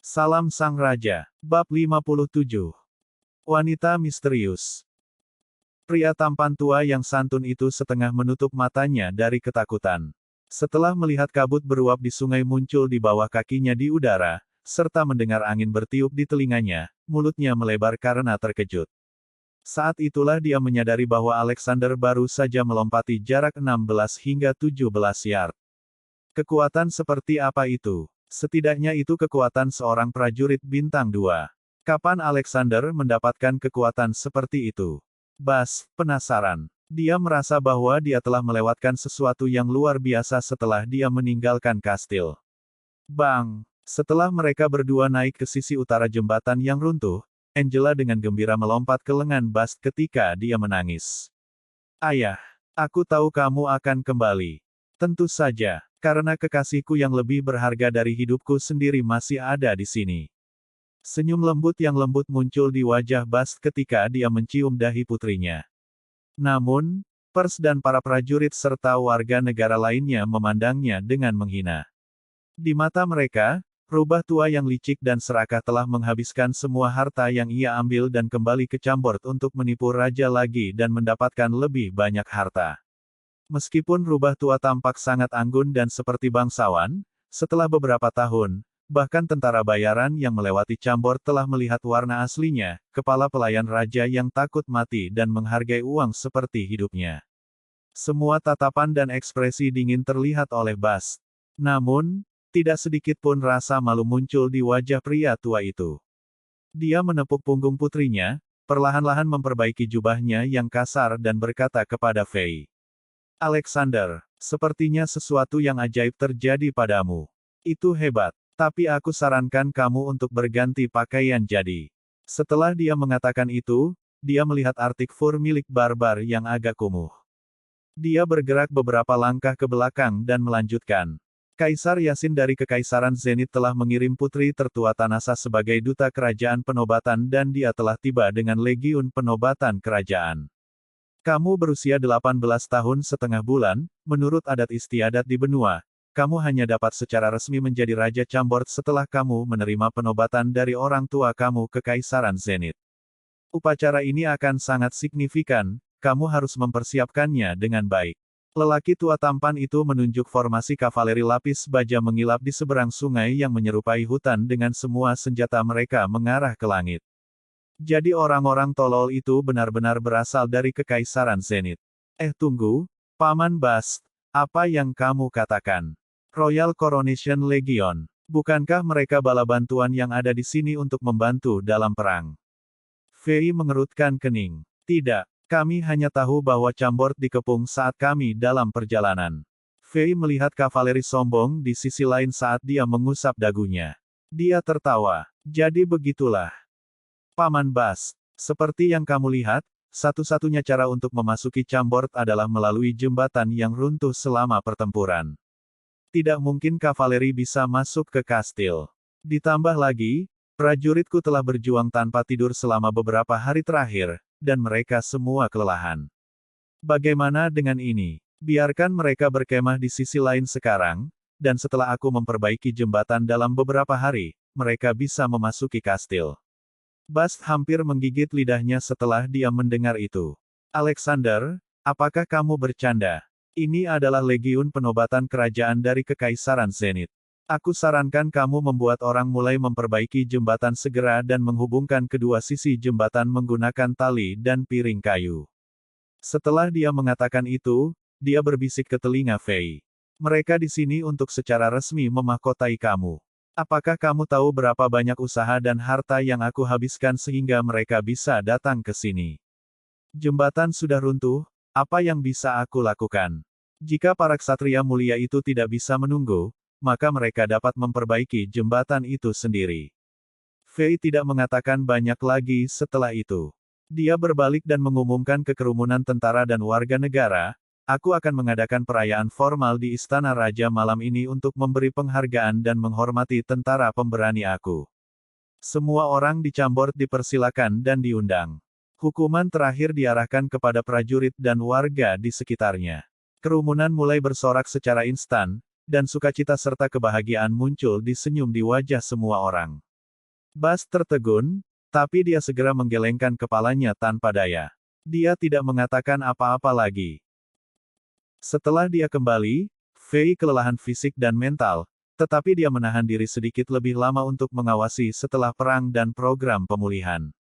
Salam Sang Raja. Bab 57. Wanita misterius. Pria tampan tua yang santun itu setengah menutup matanya dari ketakutan. Setelah melihat kabut beruap di sungai muncul di bawah kakinya di udara, serta mendengar angin bertiup di telinganya, mulutnya melebar karena terkejut. Saat itulah dia menyadari bahwa Alexander baru saja melompati jarak 16 hingga 17 yard. Kekuatan seperti apa itu? Setidaknya itu kekuatan seorang prajurit bintang 2. Kapan Alexander mendapatkan kekuatan seperti itu? Bas, penasaran. Dia merasa bahwa dia telah melewatkan sesuatu yang luar biasa setelah dia meninggalkan kastil. Bang! Setelah mereka berdua naik ke sisi utara jembatan yang runtuh, Angela dengan gembira melompat ke lengan Bas ketika dia menangis. Ayah! Aku tahu kamu akan kembali. Tentu saja, karena kekasihku yang lebih berharga dari hidupku sendiri masih ada di sini. Senyum lembut yang lembut muncul di wajah Bas ketika dia mencium dahi putrinya. Namun, Pers dan para prajurit serta warga negara lainnya memandangnya dengan menghina. Di mata mereka, rubah tua yang licik dan serakah telah menghabiskan semua harta yang ia ambil dan kembali ke Chambord untuk menipu raja lagi dan mendapatkan lebih banyak harta. Meskipun rubah tua tampak sangat anggun dan seperti bangsawan, setelah beberapa tahun, bahkan tentara bayaran yang melewati Chambord telah melihat warna aslinya, kepala pelayan raja yang takut mati dan menghargai uang seperti hidupnya. Semua tatapan dan ekspresi dingin terlihat oleh Bas. Namun, tidak sedikit pun rasa malu muncul di wajah pria tua itu. Dia menepuk punggung putrinya, perlahan-lahan memperbaiki jubahnya yang kasar dan berkata kepada Fei. Alexander, sepertinya sesuatu yang ajaib terjadi padamu. Itu hebat. Tapi aku sarankan kamu untuk berganti pakaian jadi. Setelah dia mengatakan itu, dia melihat artik fur milik barbar yang agak kumuh. Dia bergerak beberapa langkah ke belakang dan melanjutkan. Kaisar Yasin dari Kekaisaran Zenit telah mengirim putri tertua Tanasa sebagai duta kerajaan penobatan dan dia telah tiba dengan legiun penobatan kerajaan. Kamu berusia 18 tahun setengah bulan, menurut adat istiadat di benua, kamu hanya dapat secara resmi menjadi Raja Chambord setelah kamu menerima penobatan dari orang tua kamu Kekaisaran Zenit. Upacara ini akan sangat signifikan, kamu harus mempersiapkannya dengan baik. Lelaki tua tampan itu menunjuk formasi kavaleri lapis baja mengilap di seberang sungai yang menyerupai hutan dengan semua senjata mereka mengarah ke langit. Jadi orang-orang tolol itu benar-benar berasal dari Kekaisaran Zenit. Tunggu, Paman Bas, apa yang kamu katakan? Royal Coronation Legion. Bukankah mereka bala bantuan yang ada di sini untuk membantu dalam perang? Fei mengerutkan kening. Tidak, kami hanya tahu bahwa Chambord dikepung saat kami dalam perjalanan. Fei melihat kavaleri sombong di sisi lain saat dia mengusap dagunya. Dia tertawa. Jadi begitulah. Paman Bas, seperti yang kamu lihat, satu-satunya cara untuk memasuki Chambord adalah melalui jembatan yang runtuh selama pertempuran. Tidak mungkin kavaleri bisa masuk ke kastil. Ditambah lagi, prajuritku telah berjuang tanpa tidur selama beberapa hari terakhir, dan mereka semua kelelahan. Bagaimana dengan ini? Biarkan mereka berkemah di sisi lain sekarang, dan setelah aku memperbaiki jembatan dalam beberapa hari, mereka bisa memasuki kastil. Bas hampir menggigit lidahnya setelah dia mendengar itu. Alexander, apakah kamu bercanda? Ini adalah legiun penobatan kerajaan dari Kekaisaran Zenit. Aku sarankan kamu membuat orang mulai memperbaiki jembatan segera dan menghubungkan kedua sisi jembatan menggunakan tali dan piring kayu. Setelah dia mengatakan itu, dia berbisik ke telinga Fei. Mereka di sini untuk secara resmi memahkotai kamu. Apakah kamu tahu berapa banyak usaha dan harta yang aku habiskan sehingga mereka bisa datang ke sini? Jembatan sudah runtuh, apa yang bisa aku lakukan? Jika para ksatria mulia itu tidak bisa menunggu, maka mereka dapat memperbaiki jembatan itu sendiri. Fei tidak mengatakan banyak lagi setelah itu. Dia berbalik dan mengumumkan ke kerumunan tentara dan warga negara, aku akan mengadakan perayaan formal di Istana Raja malam ini untuk memberi penghargaan dan menghormati tentara pemberani aku. Semua orang di Chambord dipersilakan dan diundang. Hukuman terakhir diarahkan kepada prajurit dan warga di sekitarnya. Kerumunan mulai bersorak secara instan, dan sukacita serta kebahagiaan muncul di senyum di wajah semua orang. Bas tertegun, tapi dia segera menggelengkan kepalanya tanpa daya. Dia tidak mengatakan apa-apa lagi. Setelah dia kembali, Fei kelelahan fisik dan mental, tetapi dia menahan diri sedikit lebih lama untuk mengawasi setelah perang dan program pemulihan.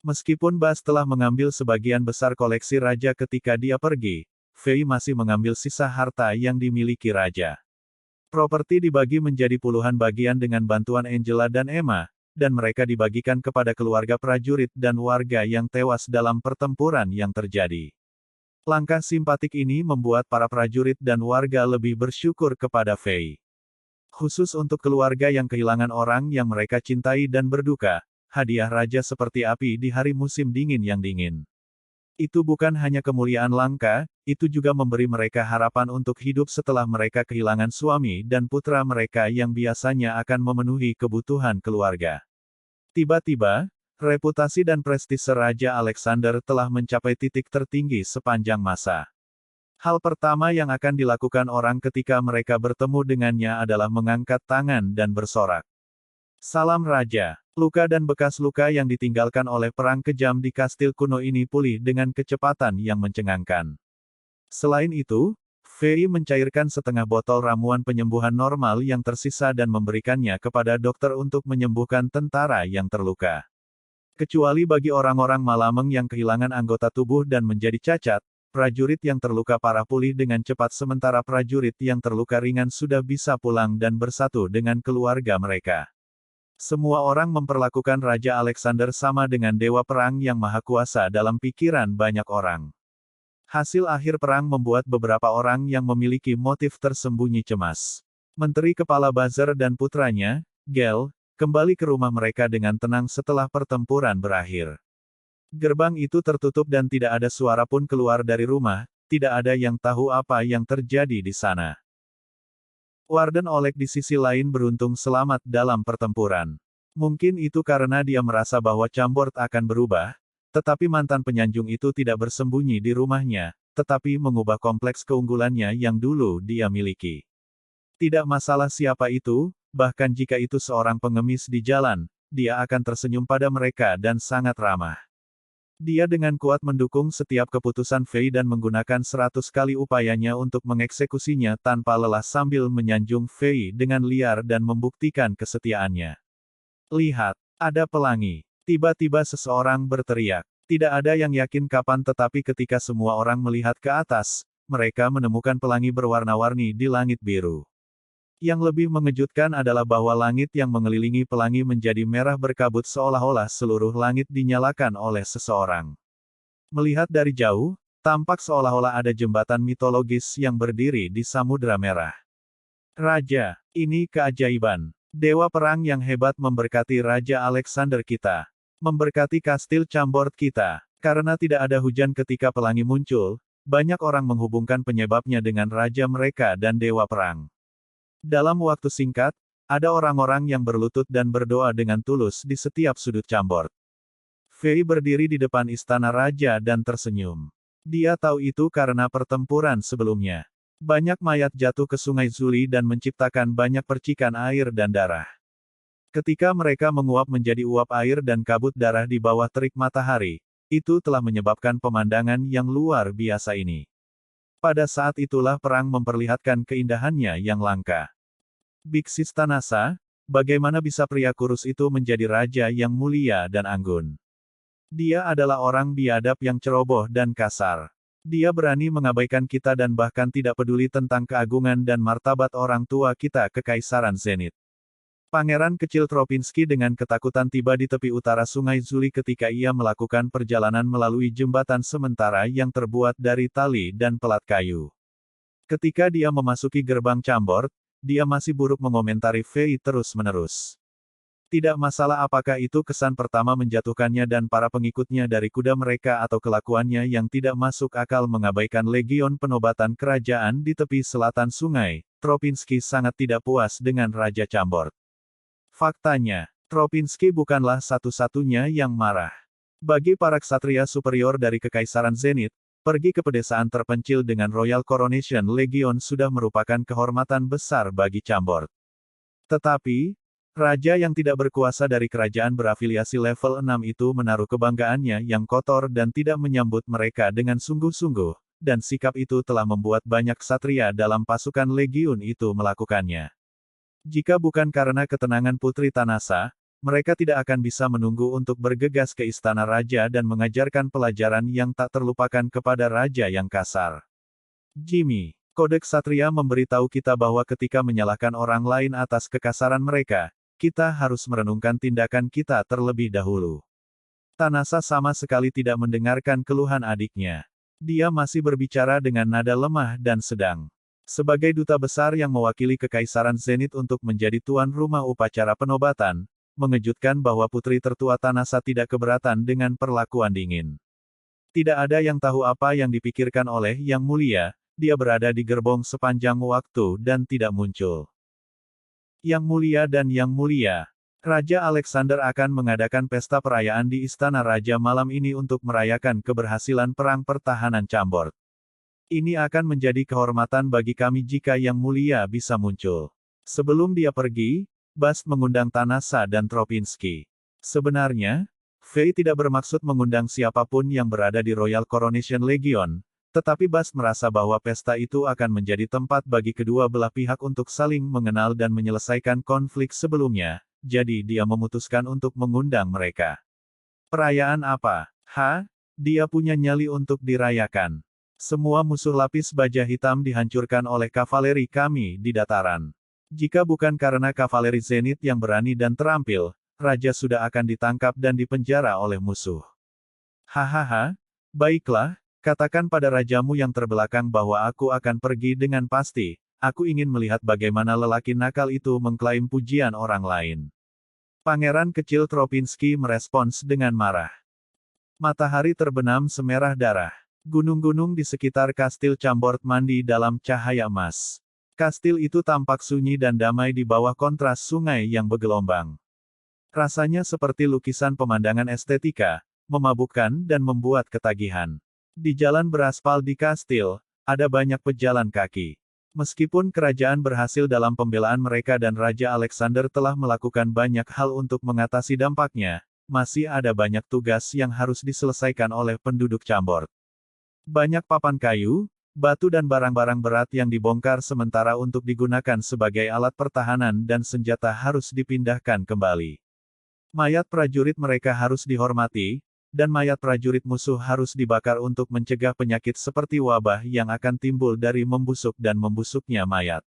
Meskipun Bas telah mengambil sebagian besar koleksi raja ketika dia pergi, Fei masih mengambil sisa harta yang dimiliki raja. Properti dibagi menjadi puluhan bagian dengan bantuan Angela dan Emma, dan mereka dibagikan kepada keluarga prajurit dan warga yang tewas dalam pertempuran yang terjadi. Langkah simpatik ini membuat para prajurit dan warga lebih bersyukur kepada Fei. Khusus untuk keluarga yang kehilangan orang yang mereka cintai dan berduka, hadiah raja seperti api di hari musim dingin yang dingin. Itu bukan hanya kemuliaan langka, itu juga memberi mereka harapan untuk hidup setelah mereka kehilangan suami dan putra mereka yang biasanya akan memenuhi kebutuhan keluarga. Tiba-tiba, reputasi dan prestise Raja Alexander telah mencapai titik tertinggi sepanjang masa. Hal pertama yang akan dilakukan orang ketika mereka bertemu dengannya adalah mengangkat tangan dan bersorak. Salam Raja. Luka dan bekas luka yang ditinggalkan oleh perang kejam di kastil kuno ini pulih dengan kecepatan yang mencengangkan. Selain itu, Fei mencairkan setengah botol ramuan penyembuhan normal yang tersisa dan memberikannya kepada dokter untuk menyembuhkan tentara yang terluka. Kecuali bagi orang-orang Malameng yang kehilangan anggota tubuh dan menjadi cacat, prajurit yang terluka parah pulih dengan cepat sementara prajurit yang terluka ringan sudah bisa pulang dan bersatu dengan keluarga mereka. Semua orang memperlakukan Raja Alexander sama dengan dewa perang yang maha kuasa dalam pikiran banyak orang. Hasil akhir perang membuat beberapa orang yang memiliki motif tersembunyi cemas. Menteri Kepala Buzzer dan putranya, Gel, kembali ke rumah mereka dengan tenang setelah pertempuran berakhir. Gerbang itu tertutup dan tidak ada suara pun keluar dari rumah, tidak ada yang tahu apa yang terjadi di sana. Warden Oleg di sisi lain beruntung selamat dalam pertempuran. Mungkin itu karena dia merasa bahwa Chambord akan berubah, tetapi mantan penyanjung itu tidak bersembunyi di rumahnya, tetapi mengubah kompleks keunggulannya yang dulu dia miliki. Tidak masalah siapa itu, bahkan jika itu seorang pengemis di jalan, dia akan tersenyum pada mereka dan sangat ramah. Dia dengan kuat mendukung setiap keputusan Fei dan menggunakan 100 kali upayanya untuk mengeksekusinya tanpa lelah sambil menyanjung Fei dengan liar dan membuktikan kesetiaannya. Lihat, ada pelangi. Tiba-tiba seseorang berteriak. Tidak ada yang yakin kapan tetapi ketika semua orang melihat ke atas, mereka menemukan pelangi berwarna-warni di langit biru. Yang lebih mengejutkan adalah bahwa langit yang mengelilingi pelangi menjadi merah berkabut seolah-olah seluruh langit dinyalakan oleh seseorang. Melihat dari jauh, tampak seolah-olah ada jembatan mitologis yang berdiri di Samudra Merah. Raja, ini keajaiban. Dewa perang yang hebat memberkati Raja Alexander kita. Memberkati kastil Chambord kita. Karena tidak ada hujan ketika pelangi muncul, banyak orang menghubungkan penyebabnya dengan raja mereka dan dewa perang. Dalam waktu singkat, ada orang-orang yang berlutut dan berdoa dengan tulus di setiap sudut Chambord. Fei berdiri di depan istana raja dan tersenyum. Dia tahu itu karena pertempuran sebelumnya. Banyak mayat jatuh ke sungai Zuli dan menciptakan banyak percikan air dan darah. Ketika mereka menguap menjadi uap air dan kabut darah di bawah terik matahari, itu telah menyebabkan pemandangan yang luar biasa ini. Pada saat itulah perang memperlihatkan keindahannya yang langka. Biksis Tanasa, bagaimana bisa pria kurus itu menjadi raja yang mulia dan anggun? Dia adalah orang biadab yang ceroboh dan kasar. Dia berani mengabaikan kita dan bahkan tidak peduli tentang keagungan dan martabat orang tua kita Kekaisaran Zenith. Pangeran kecil Tropinski dengan ketakutan tiba di tepi utara sungai Zuli ketika ia melakukan perjalanan melalui jembatan sementara yang terbuat dari tali dan pelat kayu. Ketika dia memasuki gerbang Chambord, dia masih buruk mengomentari Fei terus-menerus. Tidak masalah apakah itu kesan pertama menjatuhkannya dan para pengikutnya dari kuda mereka atau kelakuannya yang tidak masuk akal mengabaikan legion penobatan kerajaan di tepi selatan sungai, Tropinski sangat tidak puas dengan Raja Chambord. Faktanya, Tropinski bukanlah satu-satunya yang marah. Bagi para ksatria superior dari Kekaisaran Zenith, pergi ke pedesaan terpencil dengan Royal Coronation Legion sudah merupakan kehormatan besar bagi Chambord. Tetapi, Raja yang tidak berkuasa dari kerajaan berafiliasi level 6 itu menaruh kebanggaannya yang kotor dan tidak menyambut mereka dengan sungguh-sungguh, dan sikap itu telah membuat banyak ksatria dalam pasukan legiun itu melakukannya. Jika bukan karena ketenangan Putri Tanasa, mereka tidak akan bisa menunggu untuk bergegas ke istana raja dan mengajarkan pelajaran yang tak terlupakan kepada raja yang kasar. Jimmy, Kode Ksatria memberitahu kita bahwa ketika menyalahkan orang lain atas kekasaran mereka, kita harus merenungkan tindakan kita terlebih dahulu. Tanasa sama sekali tidak mendengarkan keluhan adiknya. Dia masih berbicara dengan nada lemah dan sedang. Sebagai duta besar yang mewakili Kekaisaran Zenith untuk menjadi tuan rumah upacara penobatan, mengejutkan bahwa putri tertua Tanasa tidak keberatan dengan perlakuan dingin. Tidak ada yang tahu apa yang dipikirkan oleh Yang Mulia, dia berada di gerbong sepanjang waktu dan tidak muncul. Yang Mulia dan Yang Mulia, Raja Alexander akan mengadakan pesta perayaan di Istana Raja malam ini untuk merayakan keberhasilan perang pertahanan Chambord. Ini akan menjadi kehormatan bagi kami jika Yang Mulia bisa muncul. Sebelum dia pergi, Bast mengundang Tanasa dan Tropinski. Sebenarnya, Fei tidak bermaksud mengundang siapapun yang berada di Royal Coronation Legion, tetapi Bast merasa bahwa pesta itu akan menjadi tempat bagi kedua belah pihak untuk saling mengenal dan menyelesaikan konflik sebelumnya, jadi dia memutuskan untuk mengundang mereka. Perayaan apa? Dia punya nyali untuk dirayakan. Semua musuh lapis baja hitam dihancurkan oleh kavaleri kami di dataran. Jika bukan karena kavaleri Zenith yang berani dan terampil, Raja sudah akan ditangkap dan dipenjara oleh musuh. Hahaha, baiklah, katakan pada rajamu yang terbelakang bahwa aku akan pergi dengan pasti. Aku ingin melihat bagaimana lelaki nakal itu mengklaim pujian orang lain. Pangeran kecil Tropinski merespons dengan marah. Matahari terbenam semerah darah. Gunung-gunung di sekitar kastil Chambord mandi dalam cahaya emas. Kastil itu tampak sunyi dan damai di bawah kontras sungai yang bergelombang. Rasanya seperti lukisan pemandangan estetika, memabukkan dan membuat ketagihan. Di jalan beraspal di kastil, ada banyak pejalan kaki. Meskipun kerajaan berhasil dalam pembelaan mereka dan Raja Alexander telah melakukan banyak hal untuk mengatasi dampaknya, masih ada banyak tugas yang harus diselesaikan oleh penduduk Chambord. Banyak papan kayu, batu dan barang-barang berat yang dibongkar sementara untuk digunakan sebagai alat pertahanan dan senjata harus dipindahkan kembali. Mayat prajurit mereka harus dihormati, dan mayat prajurit musuh harus dibakar untuk mencegah penyakit seperti wabah yang akan timbul dari membusuk dan membusuknya mayat.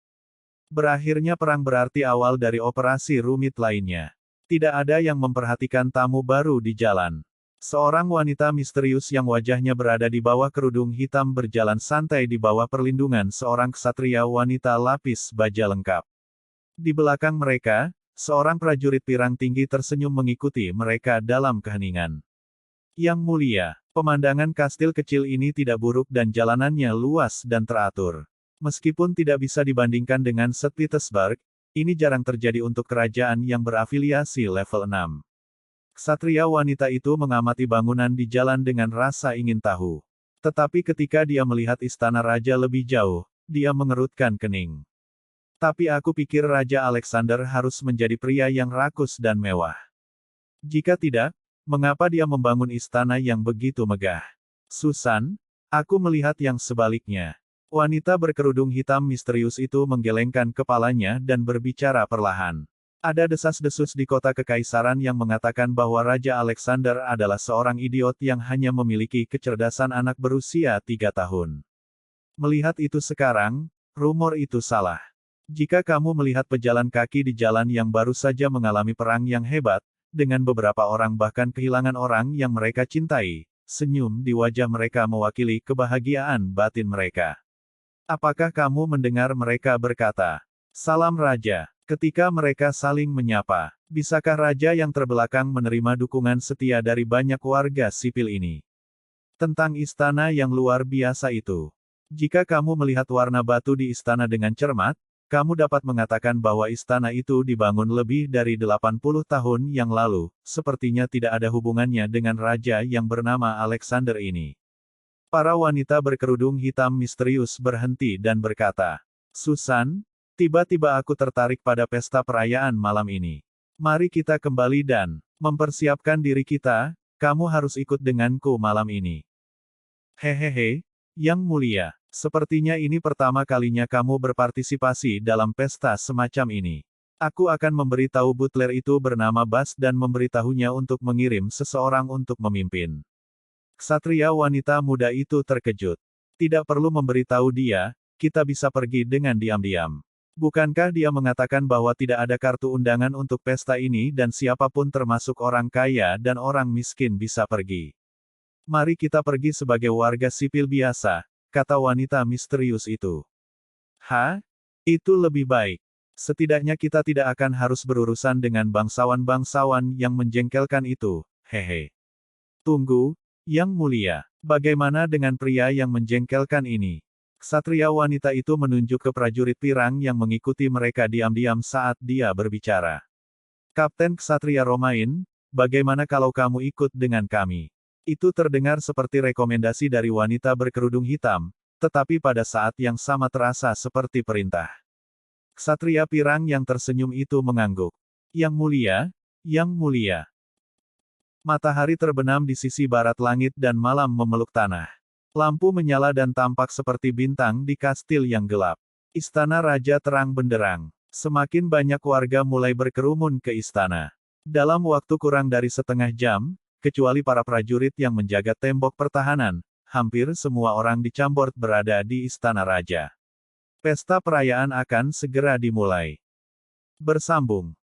Berakhirnya perang berarti awal dari operasi rumit lainnya. Tidak ada yang memperhatikan tamu baru di jalan. Seorang wanita misterius yang wajahnya berada di bawah kerudung hitam berjalan santai di bawah perlindungan seorang ksatria wanita lapis baja lengkap. Di belakang mereka, seorang prajurit pirang tinggi tersenyum mengikuti mereka dalam keheningan. Yang Mulia, pemandangan kastil kecil ini tidak buruk dan jalanannya luas dan teratur. Meskipun tidak bisa dibandingkan dengan St. Petersburg, ini jarang terjadi untuk kerajaan yang berafiliasi level 6. Ksatria wanita itu mengamati bangunan di jalan dengan rasa ingin tahu. Tetapi ketika dia melihat istana raja lebih jauh, dia mengerutkan kening. Tapi aku pikir Raja Alexander harus menjadi pria yang rakus dan mewah. Jika tidak, mengapa dia membangun istana yang begitu megah? Susan, aku melihat yang sebaliknya. Wanita berkerudung hitam misterius itu menggelengkan kepalanya dan berbicara perlahan. Ada desas-desus di kota kekaisaran yang mengatakan bahwa Raja Alexander adalah seorang idiot yang hanya memiliki kecerdasan anak berusia 3 tahun. Melihat itu sekarang, rumor itu salah. Jika kamu melihat pejalan kaki di jalan yang baru saja mengalami perang yang hebat, dengan beberapa orang bahkan kehilangan orang yang mereka cintai, senyum di wajah mereka mewakili kebahagiaan batin mereka. Apakah kamu mendengar mereka berkata, "Salam Raja," ketika mereka saling menyapa? Bisakah Raja yang terbelakang menerima dukungan setia dari banyak warga sipil ini? Tentang istana yang luar biasa itu. Jika kamu melihat warna batu di istana dengan cermat, kamu dapat mengatakan bahwa istana itu dibangun lebih dari 80 tahun yang lalu, sepertinya tidak ada hubungannya dengan raja yang bernama Alexander ini. Para wanita berkerudung hitam misterius berhenti dan berkata, "Susan, tiba-tiba aku tertarik pada pesta perayaan malam ini. Mari kita kembali dan mempersiapkan diri kita, kamu harus ikut denganku malam ini. Hehehe, Yang Mulia, sepertinya ini pertama kalinya kamu berpartisipasi dalam pesta semacam ini. Aku akan memberitahu butler itu bernama Bas dan memberitahunya untuk mengirim seseorang untuk memimpin. Ksatria wanita muda itu terkejut. Tidak perlu memberitahu dia, kita bisa pergi dengan diam-diam. Bukankah dia mengatakan bahwa tidak ada kartu undangan untuk pesta ini dan siapapun termasuk orang kaya dan orang miskin bisa pergi? Mari kita pergi sebagai warga sipil biasa, kata wanita misterius itu. Itu lebih baik. Setidaknya kita tidak akan harus berurusan dengan bangsawan-bangsawan yang menjengkelkan itu, hehe. Tunggu, Yang Mulia, bagaimana dengan pria yang menjengkelkan ini? Ksatria wanita itu menunjuk ke prajurit pirang yang mengikuti mereka diam-diam saat dia berbicara. Kapten Ksatria Romain, bagaimana kalau kamu ikut dengan kami? Itu terdengar seperti rekomendasi dari wanita berkerudung hitam, tetapi pada saat yang sama terasa seperti perintah. Ksatria pirang yang tersenyum itu mengangguk. Yang Mulia, Yang Mulia. Matahari terbenam di sisi barat langit dan malam memeluk tanah. Lampu menyala dan tampak seperti bintang di kastil yang gelap. Istana raja terang benderang. Semakin banyak warga mulai berkerumun ke istana. Dalam waktu kurang dari setengah jam, kecuali para prajurit yang menjaga tembok pertahanan, hampir semua orang di Chambord berada di istana raja. Pesta perayaan akan segera dimulai. Bersambung.